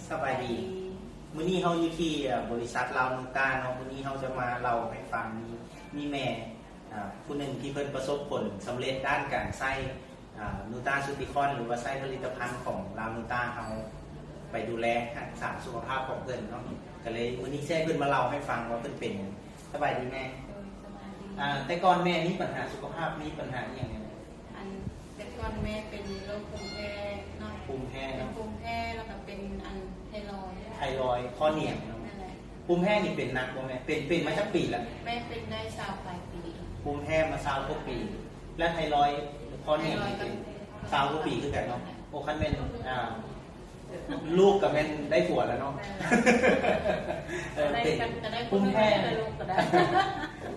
สบายดีมื้อนี้เฮาอยู่ที่บริษัทลาวนูต้าเนาะมื้อนี้เฮาจะมาเล่าให้ฟังมีแม่ผู้หนึ่งที่เพิ่นประสบผลสำเร็จด้านการใช้นูต้าซูติคอนหรือว่าใช้ผลิตภัณฑ์ของลาวนูต้าเฮาไปดูแลรักษาสุขภาพของเพิ่นเนาะก็เลยมื้อนี้แช่เพิ่นมาเล่าให้ฟังว่าเพิ่นเป็นสบายดีแม่แต่ก่อนแม่มีปัญหาสุขภาพมีปัญหาอหย่างไรแต่ก่อนแม่เป็นโรคภูมิแพ้เนาะภูมิแพ้เป็นภูมิแพ้แล้วก็เป็นไทรอยด์ข้อเหนียงเนาะภูมิแพ้นี่เป็นหนักบ่แม่เป็นมาสักปีแล้วแม่เป็นได้20 ปลายปีภูมิแพ้มา20 กว่าปีและไทรอยด์ข้อเหนียงเป็น20 กว่าปีคือกันเนาะโอ้คันแม่นลูกกับแม่นได้ผัวแล้วเนาะเป็นภูมิแพ้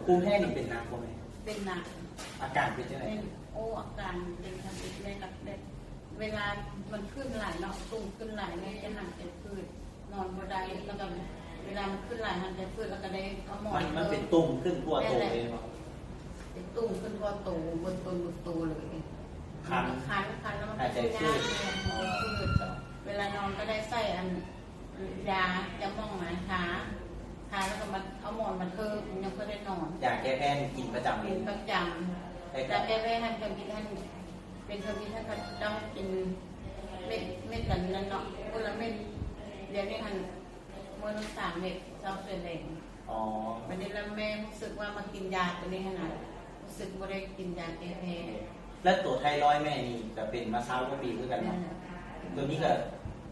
ภูมิแพ้นี่เป็นหนักบ่แม่เป็นหนักอาการเป็นจังได๋อาการเป็นทางจิตเลยกับเวลามันขึ้นหลายเนาะตุ่มขึ้นหลายเนี่ยจะหันใจพืชนอนบ่ได้แล้วก็เวลามันขึ้นหลายหันใจพืชแล้วก็ได้เอาหมอนมันเป็นตุ่มขึ้นทั่วตัวเลยเนาะเป็นตุ่มขึ้นทั่วตัวบนตัวเลยคันแล้วมันก็จะยากพืชเวลานอนก็ได้ใส่ยาหม่องหมาทาแล้วก็มันเอาหมอนมันเพิ่มยังก็ได้นอนยาแก้แพ้กินประจำกินประจำยาแก้แพ้ท่านเคยกินท่านเป็นเคยกินท่านก็ต้องกินเม็ดนั้นเนาะคนละเม็ดเดี๋ยวนี้ท่านมื้อละ3 เม็ดเช้าเย็นแดงวันนี้แล้วแม่รู้สึกว่ามากินยาตัวนี้ขนาดรู้สึกว่าได้กินยาแก้แพ้แล้วตัวไทรอยด์แม่นี่ก็เป็นมา20 กว่าปีคือกันเนาะตัวนี้ก็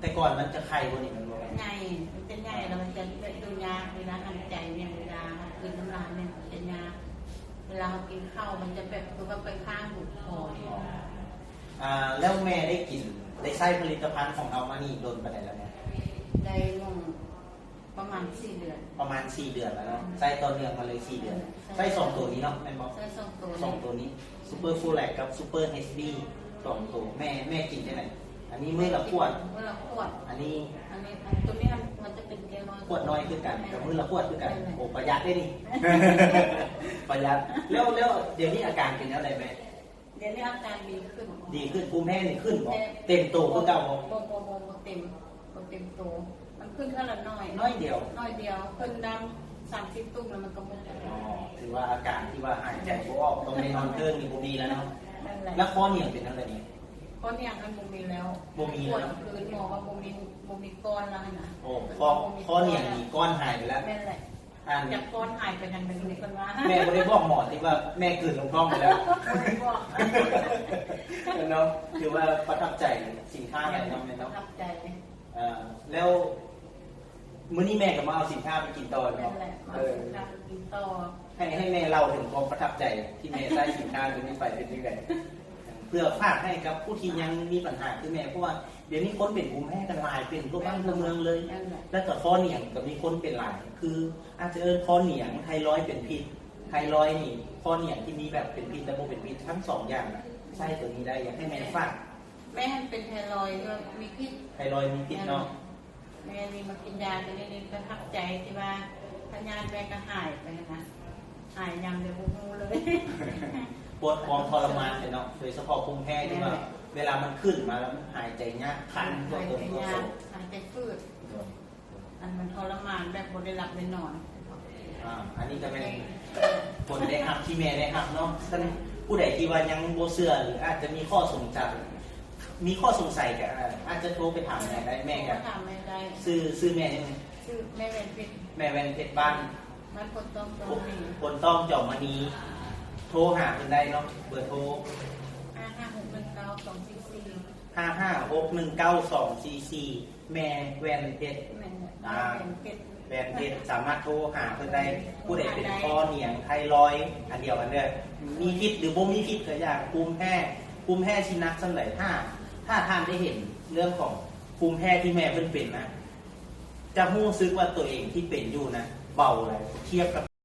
แต่ก่อนมันจะไข้กว่านี้มันบ่ใหญ่มันจะใหญ่แล้วมันจะดูยาเวลาหายใจเนี่ยเวลากินน้ำลายเนี่ยจะยาเวลาเรากินข้าวมันจะแบบคือว่าไปข้างหูคอแล้วแม่ได้กินได้ใช้ผลิตภัณฑ์ของเรามานี่โดนไปไหนแล้วเนี่ยได้ลงประมาณ4 เดือนแล้วเนาะใช้ต่อเนื่องมาเลย4 เดือนใช้2 ตัวนี้เนาะแม่บอกใช้2 ตัวนี้ซูเปอร์ฟูลแลกกับซูเปอร์เฮชบี2 ตัวแม่กินได้ไหนอันนี้มื้อละขวดอันนี้ตัวนี้มันจะเป็นแก้วขวดน้อยคือกันกับมื้อละขวดคือกันโอ้ประหยัดได้นี่ประหยัดแล้วเดี๋ยวนี้อาการเป็นอะไรแม่เดี๋ยวนี้อาการดีขึ้นภูมิแพ้นี่ขึ้นบ่เต็มตัวคือเก่าบ่เต็มตัวมันขึ้นแค่ละน้อยเดียวขึ้นน้ำ30 ตุ้มแล้วมันก็หมดถือว่าอาการที่ว่าหายใจบ่ออกต้องในนอนเกินนี่บ่ดีแล้วเนาะแล้วข้อเหนียงเป็นอะไรนี่ข้อเหนียงมันบ่มีแล้วบ่มีแล้วคืนหมอว่าบ่มีก้อนแล้วนะโอ้ข้อเหนียงนี่ก้อนหายไปแล้วแม่นแหละจากก้อนหายไปกันเป็นคนว่าแม่บ่ได้บอกหมอที่ว่าแม่กืนลงท้องไปแล้วเนาะคือว่าประทับใจสินค้าไหนเนาะแม่เนาะประทับใจแล้วมื้อนี้แม่ก็มาเอาสินค้าไปกินต่อเนาะกินต่อให้แม่เล่าถึงความประทับใจที่แม่ได้สินค้าตัวนี้ไปเป็นยังไงเพื่อฝากให้กับผู้ที่ยังมีปัญหาคือแม่เพราะว่าเดี๋ยวนี้คนเป็นภูมิแพ้กันหลายเป็นทั่วบ้านทั่วเมืองเลยแล้วก็ข้อเหนียงก็มีคนเป็นหลายคืออาจจะข้อเหนียงไทรอยด์เป็นพิษไทรอยด์นี่ข้อเหนียงที่มีแบบเป็นพิษและบ่เป็นพิษทั้ง2 อย่างใช้ตัวนี้ได้อยากให้แม่ฝากแม่ให้เป็นไทรอยด์มีพิษไทรอยด์มีพิษเนาะแม่นี่มากินยาตัวนี้ประทับใจที่ว่าพยาธิแม่ก็หายไปนะหายยังเดี๋ยวบูเลยปวดท้องทรมานเนาะโดยเฉพาะภูมิแพ้ที่ว่าเวลามันขึ้นมาแล้วมันหายใจยากคันตัวหายใจฟืดมันทรมานแบบบ่ได้หลับได้นอนอันนี้จะเป็นผลได้หักที่แม่ได้หักเนาะท่านผู้ใดที่ว่ายังโบเสื่อหรืออาจจะมีข้อสงสัยกันอาจจะโทรไปถามแม่ได้แม่กันซื้อแม่ยังไงซื้อแม่แวนเพชรบ้านคนต้องจอมมณีโทรหาเพิ่นได้เนาะเบอร์โทร55619244แม่แวนเพชรแวนเพชรสามารถโทรหาเพิ่นได้ผู้ใดเป็นข้อเหนียงไทรอยด์อันเดียวกันเด้อมีพิษหรือบ่มีพิษก็อยากภูมิแพ้ชินักซั่นไหลถ้าท่านได้เห็นเรื่องของภูมิแพ้ที่แม่เพิ่นเป็นนะจะรู้สึกว่าตัวเองที่เป็นอยู่นะเบาเลยเทียบกับ